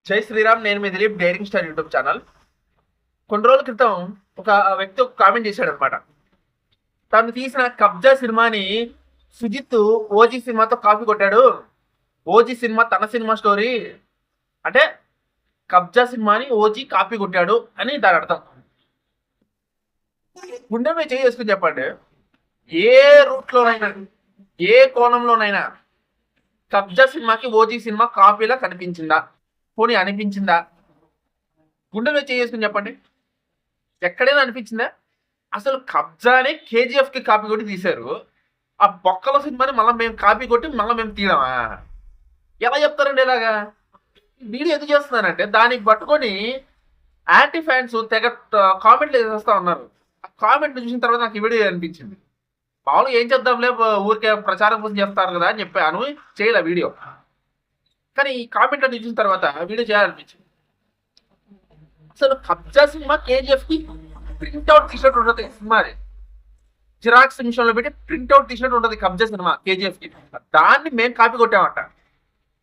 జై శ్రీరామ్. నేను మీ Dileep, daring star YouTube channel. కొన్ని రోజుల క్రితం ఒక వ్యక్తి ఒక కామెంట్ చేశాడు అనమాట. తను తీసిన కబ్జా సినిమాని సుజిత్ ఓజీ సినిమాతో కాపీ కొట్టాడు. ఓజీ సినిమా తన సినిమా స్టోరీ అంటే కబ్జా సినిమాని ఓజీ కాపీ కొట్టాడు అని దాని అర్థం. గుండె మీద చేసుకుని చెప్పండి, ఏ రూట్లోనైనా ఏ కోణంలోనైనా కబ్జా సినిమాకి ఓజీ సినిమా కాపీలా కనిపించిందా? పోనీ అనిపించిందా? గుండె మీద చేసుకుని చెప్పండి, ఎక్కడైనా అనిపించిందా? అసలు కబ్జానే కేజీఎఫ్ కి కాపీ కొట్టి తీశారు. ఆ బొక్కల సినిమాని మళ్ళీ మేము కాపీ కొట్టి మళ్ళీ మేము తీయడమా? ఎలా చెప్తారండి ఇలాగా? వీడియో ఎందుకు చేస్తున్నానంటే దానికి పట్టుకొని యాంటీ ఫ్యాన్స్ తెగ కామెంట్లు చేసేస్తా ఉన్నారు. ఆ కామెంట్ చూసిన తర్వాత నాకు ఈ వీడియో అనిపించింది. మామూలుగా ఏం చేద్దాంలే, ఊరికే ప్రచారం కోసం చేస్తారు కదా అని చెప్పాను, చేయలే వీడియో. కానీ ఈ కామెంట్ అని చూసిన తర్వాత వీడియో చేయాలనిపించింది. అసలు కబ్జా సినిమా కేజీఎఫ్ కి ప్రింట్అవుట్ తీసినట్టు ఉంటుంది. సినిమా జిరాక్స్ నిమిషంలో పెట్టి ప్రింట్అవుట్ తీసినట్టు ఉంటుంది కబ్జా సినిమా కేజీఎఫ్ కి. దాన్ని మేము కాపీ కొట్టామంట.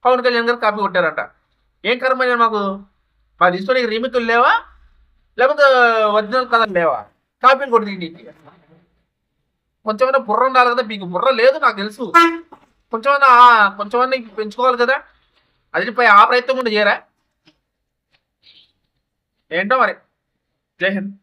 పవన్ కళ్యాణ్ గారు కాపీ కొట్టారంట. ఏం కర్మ మాకు? మా తీసుకొని రీమికులు లేవా, లేకపోతే ఒరిజినల్ కథలు లేవా? కాపీలు కొట్టి కొంచెమైనా బుర్ర ఉండాలి కదా. మీకు బుర్ర లేదు నాకు తెలుసు. కొంచెమైనా పెంచుకోవాలి కదా. అది పై ఆ ప్రయత్నం కూడా చేయరా ఏంటో మరి. జై హింద్.